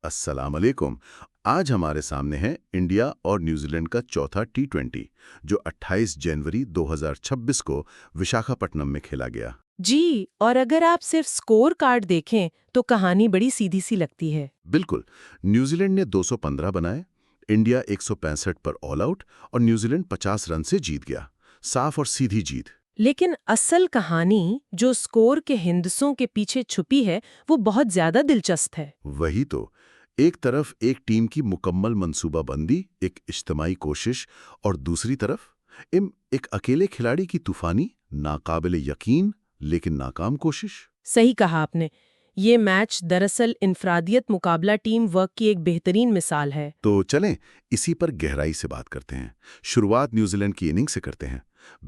अस्सलाम वालेकुम। आज हमारे सामने है इंडिया और न्यूजीलैंड का चौथा टी20 जो 28 जनवरी 2026 को विशाखापट्टनम में खेला गया। जी, और अगर आप सिर्फ स्कोर कार्ड देखें तो कहानी बड़ी सीधी सी लगती है। बिल्कुल, न्यूजीलैंड ने 215 बनाए, इंडिया 165 पर ऑल आउट और न्यूजीलैंड 50 रन से जीत गया। साफ और सीधी जीत। लेकिन असल कहानी जो स्कोर के हिंदसों के पीछे छुपी है वो बहुत ज्यादा दिलचस्प है। वही तो, एक तरफ एक टीम की मुकम्मल मंसूबाबंदी, एक इज्तिमाई कोशिश, और दूसरी तरफ एक अकेले खिलाड़ी की तूफानी, नाकाबिले यकीन लेकिन नाकाम कोशिश। सही कहा आपने। ये मैच दरअसल इनफरादियत मुकाबला टीम वर्क की एक बेहतरीन मिसाल है। तो चलें इसी पर गहराई से बात करते हैं। शुरुआत न्यूजीलैंड की इनिंग से करते हैं।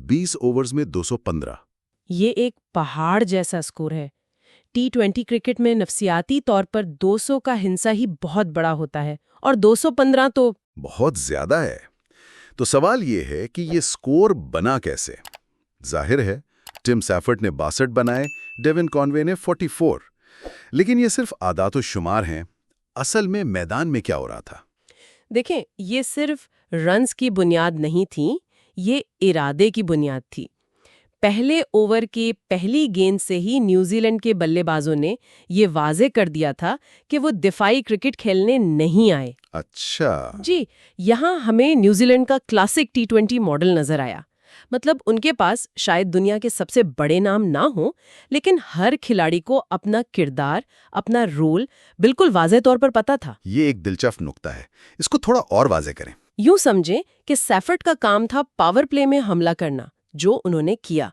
20 ओवर्स में 215। ये एक पहाड़ जैसा स्कोर है। टी20 क्रिकेट में नफसियाती तौर पर 200 का हिंसा ही बहुत बड़ा होता है और 215 तो बहुत ज्यादा है। तो सवाल ये है कि ये स्कोर बना कैसे। जाहिर है टिम सैफर्ड ने 62 बनाए, डेविन कॉनवे ने 44। लेकिन ये सिर्फ आदातो शुमार हैं। असल में मैदान में क्या हो रहा था? देखें, ये सिर्फ रन्स की बुनियाद नहीं थी, ये इरादे की बुनियाद थी। पहले ओवर की पहली गेंद से ही न्यूजीलैंड के बल्लेबाजों ने ये वाजे कर दिया था कि वो दिफाई क्रिकेट खेलने नहीं आए। अच्छा। जी, यहाँ हमें न्यूजीलैंड का क्लासिक टी20 मॉडल नजर आया। मतलब उनके पास शायद दुनिया के सबसे बड़े नाम ना हो, लेकिन हर खिलाड़ी को अपना किरदार, अपना रोल बिल्कुल वाज़ेह तौर पर पता था। ये एक दिलचस्प नुक्ता है, इसको थोड़ा और वाज़ेह करें। यूं समझें कि सैफर्ड का काम था पावर प्ले में हमला करना, जो उन्होंने किया।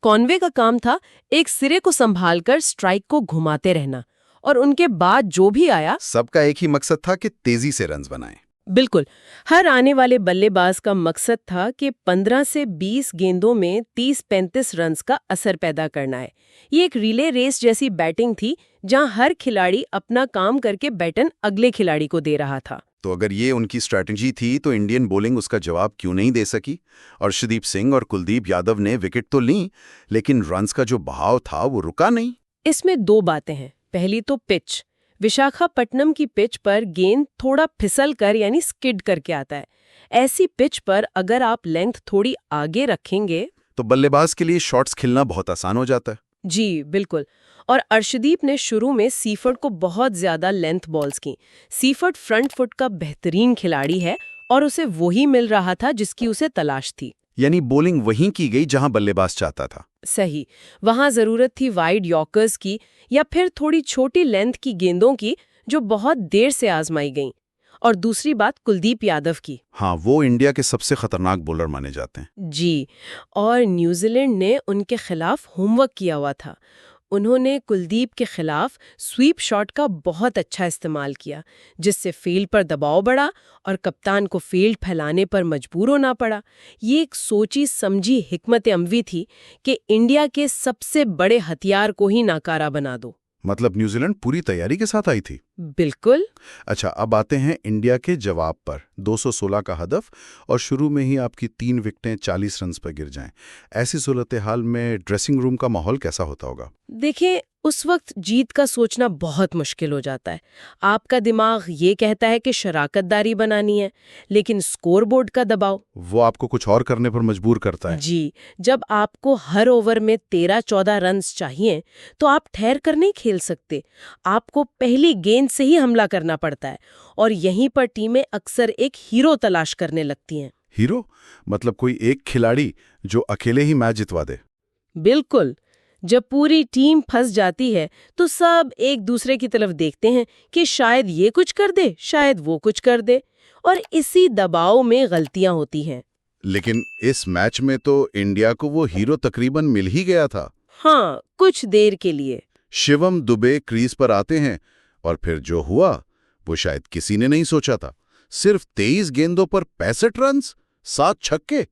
कॉनवे का काम था एक सिरे को संभालकर स्ट्राइक को घुमाते रहना, और उनके बाद जो भी आया सबका एक ही मकसद था कि तेजी से रन्स बनाएं। बिल्कुल, हर आने वाले बल्लेबाज का मकसद था कि 15 से 20 गेंदों में 30-35 रन्स का असर पैदा करना है। ये एक रिले रेस जैसी बैटिंग थी, जहां हर खिलाड़ी अपना काम करके बैटन अगले खिलाड़ी को दे रहा था। तो अगर ये उनकी स्ट्रैटेजी थी तो इंडियन बॉलिंग उसका जवाब क्यों नहीं दे सकी? अर्शदीप सिंह और कुलदीप यादव ने विकेट तो ली, लेकिन रन्स का जो बहाव था वो रुका नहीं। इसमें दो बातें हैं। पहली तो पिच। विशाखापट्टनम की पिच पर गेंद थोड़ा फिसल कर यानी स्किड करके आता है। ऐसी पिच पर अगर आप लेंथ थोड़ी आगे रखेंगे तो बल्लेबाज के लिए शॉट्स खेलना बहुत आसान हो जाता है। जी बिल्कुल। और अर्शदीप ने शुरू में सीफर्ड को बहुत ज्यादा लेंथ बॉल्स की। सीफर्ड फ्रंट फुट का बेहतरीन खिलाड़ी है और उसे वही मिल रहा था जिसकी उसे तलाश थी। यानी बॉलिंग वहीं की गई जहां बल्लेबाज चाहता था। सही, वहां जरूरत थी वाइड यॉर्कर्स की या फिर थोड़ी छोटी लेंथ की गेंदों की, जो बहुत देर से आजमाई गईं। और दूसरी बात कुलदीप यादव की। हाँ, वो इंडिया के सबसे खतरनाक बॉलर माने जाते हैं। जी, और न्यूजीलैंड ने उनके खिलाफ होमवर्क किया हुआ था। उन्होंने कुलदीप के खिलाफ स्वीप शॉट का बहुत अच्छा इस्तेमाल किया, जिससे फील्ड पर दबाव बढ़ा और कप्तान को फील्ड फैलाने पर मजबूर होना पड़ा। ये एक सोची समझी हिकमत अमवी थी कि इंडिया के सबसे बड़े हथियार को ही नाकारा बना दो। मतलब न्यूजीलैंड पूरी तैयारी के साथ आई थी। बिल्कुल। अच्छा, अब आते हैं इंडिया के जवाब पर। 216 का हदफ और शुरू में ही आपकी 3 विकेटें 40 रन पर गिर जाएं। ऐसी सूरत हाल में ड्रेसिंग रूम का माहौल कैसा होता होगा? देखिए, उस वक्त जीत का सोचना बहुत मुश्किल हो जाता है। आपका दिमाग ये कहता है कि शराकतदारी बनानी है, लेकिन स्कोरबोर्ड का दबाव वो आपको कुछ और करने पर मजबूर करता है। जी, जब आपको हर ओवर में 13-14 रन्स चाहिए तो आप ठहर कर नहीं खेल सकते। आपको पहली गेंद से ही हमला करना पड़ता है, और यहीं पर टीमें अक्सर एक हीरो तलाश करने लगती हैं। हीरो? मतलब कोई एक खिलाड़ी जो अकेले ही मैच जितवा दे? बिल्कुल। जब पूरी टीम फंस जाती है तो सब एक दूसरे की तरफ देखते हैं कि शायद ये कुछ कर दे, शायद वो कुछ कर दे, और इसी दबाव में गलतियां होती हैं। लेकिन इस मैच में तो इंडिया को वो हीरो तकरीबन मिल ही गया था। हाँ, कुछ देर के लिए। शिवम दुबे क्रीज पर आते हैं और फिर जो हुआ वो शायद किसी ने नहीं सोचा था। सिर्फ 23 गेंदों पर 65 रन, 7 छक्के।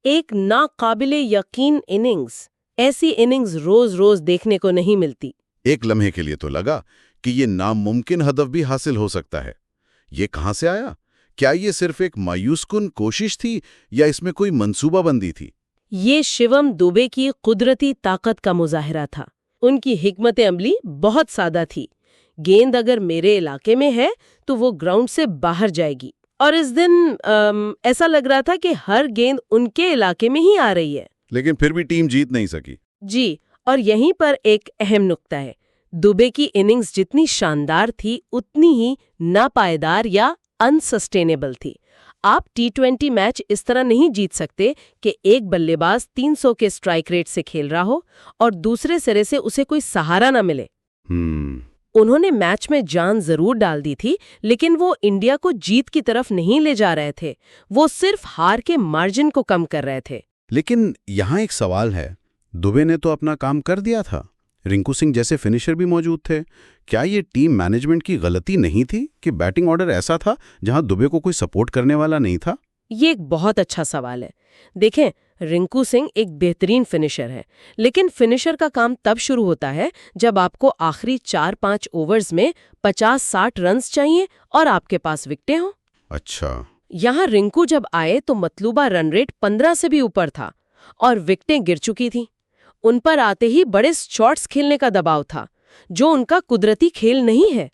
एक नाकाबिले यकीन इनिंग्स। ऐसी इनिंग्स रोज रोज देखने को नहीं मिलती। एक लम्हे के लिए तो लगा कि ये नामुमकिन हदफ भी हासिल हो सकता है। ये कहां से आया? क्या ये सिर्फ एक मायूसकुन कोशिश थी या इसमें कोई मंसूबाबंदी थी? ये शिवम दुबे की कुदरती ताकत का मुजाहिरा था। उनकी हिकमत अमली बहुत सादा थी। गेंद अगर मेरे इलाके में है तो वो ग्राउंड से बाहर जाएगी। और इस दिन ऐसा लग रहा था कि हर गेंद उनके इलाके में ही आ रही है। लेकिन फिर भी टीम जीत नहीं सकी। जी, और यहीं पर एक अहम नुक्ता है। दुबे की इनिंग्स जितनी शानदार थी उतनी ही नापायदार या अनसस्टेनेबल थी। आप टी20 मैच इस तरह नहीं जीत सकते कि एक बल्लेबाज 300 के स्ट्राइक रेट से खेल रहा हो और दूसरे सिरे से उसे कोई सहारा ना मिले। उन्होंने मैच में जान जरूर डाल दी थी, लेकिन वो इंडिया को जीत की तरफ नहीं ले जा रहे थे। वो सिर्फ हार के मार्जिन को कम कर रहे थे। लेकिन यहाँ एक सवाल है, दुबे ने तो अपना काम कर दिया था, रिंकू सिंह जैसे फिनिशर भी मौजूद थे। क्या ये टीम मैनेजमेंट की गलती नहीं थी कि बैटिंग ऑर्डर ऐसा था जहां दुबे को कोई सपोर्ट करने वाला नहीं था? ये एक बहुत अच्छा सवाल है। देखें, रिंकू सिंह एक बेहतरीन फिनिशर है, लेकिन फिनिशर का काम तब शुरू होता है जब आपको आखिरी 4-5 ओवर्स में 50-60 रन्स चाहिए और आपके पास विकेटें हों। अच्छा, यहाँ रिंकू जब आए तो मतलूबा रन रेट 15 से भी ऊपर था और विकेटें गिर चुकी थीं। उन पर आते ही बड़े शॉट्स खेलने का दबाव था, जो उनका कुदरती खेल नहीं है।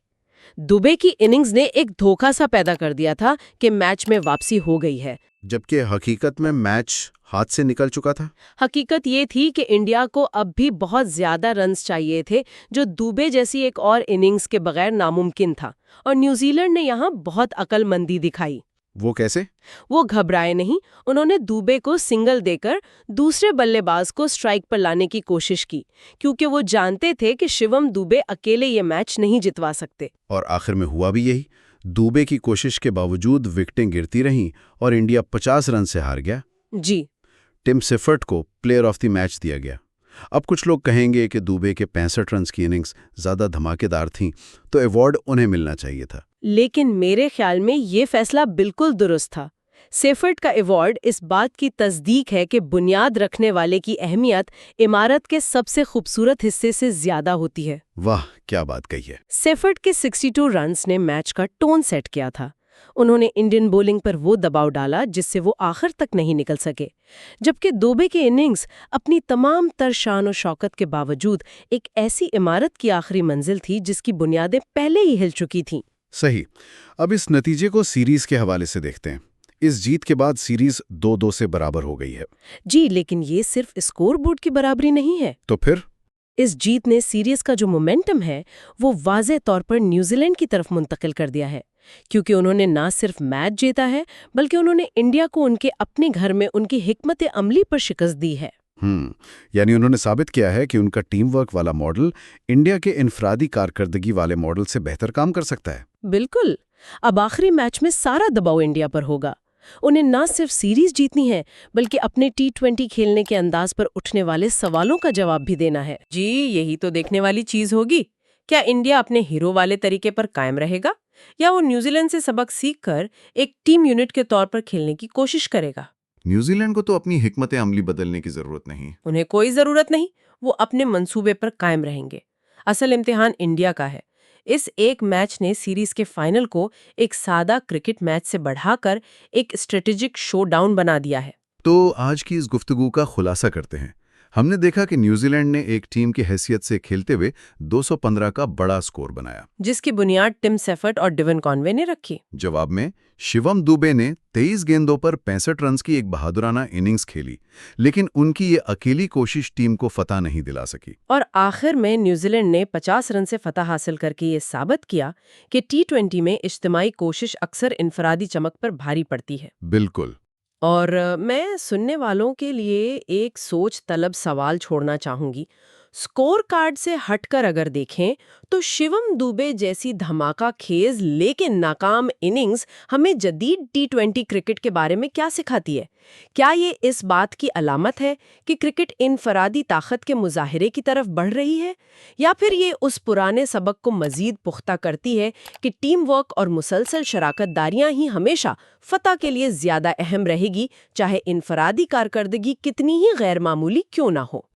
दुबे की इनिंग्स ने एक धोखा सा पैदा कर दिया था कि मैच में वापसी हो गई है, जबकि हकीकत में मैच हाथ से निकल चुका था। हकीकत ये थी कि इंडिया को अब भी बहुत ज्यादा रन्स चाहिए थे, जो दुबे जैसी एक और इनिंग्स के बगैर नामुमकिन था। और न्यूजीलैंड ने यहाँ बहुत अक्लमंदी दिखाई। वो कैसे? वो घबराए नहीं। उन्होंने दुबे को सिंगल देकर दूसरे बल्लेबाज को स्ट्राइक पर लाने की कोशिश की, क्योंकि वो जानते थे कि शिवम दुबे अकेले ये मैच नहीं जितवा सकते। और आखिर में हुआ भी यही। दुबे की कोशिश के बावजूद विकेटें गिरती रहीं और इंडिया 50 रन से हार गया। जी, टिम सेफर्ट को प्लेयर ऑफ द मैच दिया गया। अब कुछ लोग कहेंगे कि दुबे के 65 रन की इनिंग्स ज्यादा धमाकेदार थीं, तो अवार्ड उन्हें मिलना चाहिए था। लेकिन मेरे ख्याल में ये फैसला बिल्कुल दुरुस्त था। सेफर्ट का अवार्ड इस बात की तस्दीक है कि बुनियाद रखने वाले की अहमियत इमारत के सबसे खूबसूरत हिस्से से ज्यादा होती है। वाह, क्या बात कही है। सेफर्ट के 62 रन्स ने मैच का टोन सेट किया था। उन्होंने इंडियन बॉलिंग पर वो दबाव डाला जिससे वो आखिर तक नहीं निकल सके, जबकि दुबे की इनिंग्स अपनी तमाम तर शान और शौकत के बावजूद एक ऐसी इमारत की आखिरी मंजिल थी जिसकी बुनियादें पहले ही हिल चुकी थीं। सही। अब इस नतीजे को सीरीज के हवाले से देखते हैं। इस जीत के बाद सीरीज 2-2 से बराबर हो गई है। जी, लेकिन ये सिर्फ स्कोर बोर्ड की बराबरी नहीं है। तो फिर इस जीत ने सीरीज का जो मोमेंटम है वो वाज़ेह तौर पर न्यूजीलैंड की तरफ मुंतकिल कर दिया है, क्योंकि उन्होंने ना सिर्फ मैच जीता है बल्कि उन्होंने इंडिया को उनके अपने घर में उनकी हिकमत अमली पर शिकस्त दी है। यानी उन्होंने साबित किया है कि उनका टीम वर्क वाला मॉडल इंडिया के इनफरादी कारकर्दगी वाले मॉडल से बेहतर काम कर सकता है। बिल्कुल। अब आखिरी मैच में सारा दबाव इंडिया पर होगा। उन्हें ना सिर्फ सीरीज जीतनी है बल्कि अपने टी20 खेलने के अंदाज पर उठने वाले सवालों का जवाब भी देना है। जी, यही तो देखने वाली चीज होगी। क्या इंडिया अपने हीरो वाले तरीके पर कायम रहेगा या वो न्यूजीलैंड से सबक सीखकर एक टीम यूनिट के तौर पर खेलने की कोशिश करेगा? न्यूजीलैंड को तो अपनी हिकमत अमली बदलने की जरूरत नहीं। उन्हें कोई जरूरत नहीं, वो अपने मंसूबे पर कायम रहेंगे। असल इम्तिहान इंडिया का है। इस एक मैच ने सीरीज के फाइनल को एक सादा क्रिकेट मैच से बढ़ाकर एक स्ट्रेटेजिक शोडाउन बना दिया है। तो आज की इस गुफ्तगू का खुलासा करते हैं। हमने देखा कि न्यूजीलैंड ने एक टीम की हैसियत से खेलते हुए 215 का बड़ा स्कोर बनाया, जिसकी बुनियाद टिम सेफर्ट और डेविन कॉनवे ने रखी। जवाब में शिवम दुबे ने 23 गेंदों पर 65 रन की एक बहादुराना इनिंग्स खेली, लेकिन उनकी ये अकेली कोशिश टीम को फतह नहीं दिला सकी। और आखिर में न्यूजीलैंड ने 50 रन से फतह हासिल करके ये साबित किया कि टी20 में इज्तिमाई कोशिश अक्सर इनफरादी चमक पर भारी पड़ती है। बिल्कुल। और मैं सुनने वालों के लिए एक सोच तलब सवाल छोड़ना चाहूंगी। स्कोर कार्ड से हटकर अगर देखें तो शिवम दुबे जैसी धमाका खेज लेकिन नाकाम इनिंग्स हमें जदीद टी20 क्रिकेट के बारे में क्या सिखाती है? क्या ये इस बात की अलामत है कि क्रिकेट इनफरादी ताकत के मुजाहिरे की तरफ बढ़ रही है, या फिर ये उस पुराने सबक को मजीद पुख्ता करती है कि टीम वर्क और मुसलसल शराकतदारियां ही हमेशा फतह के लिए ज्यादा अहम रहेगी, चाहे इनफरादी कारकर्दगी कितनी ही गैर मामूली क्यों ना हो?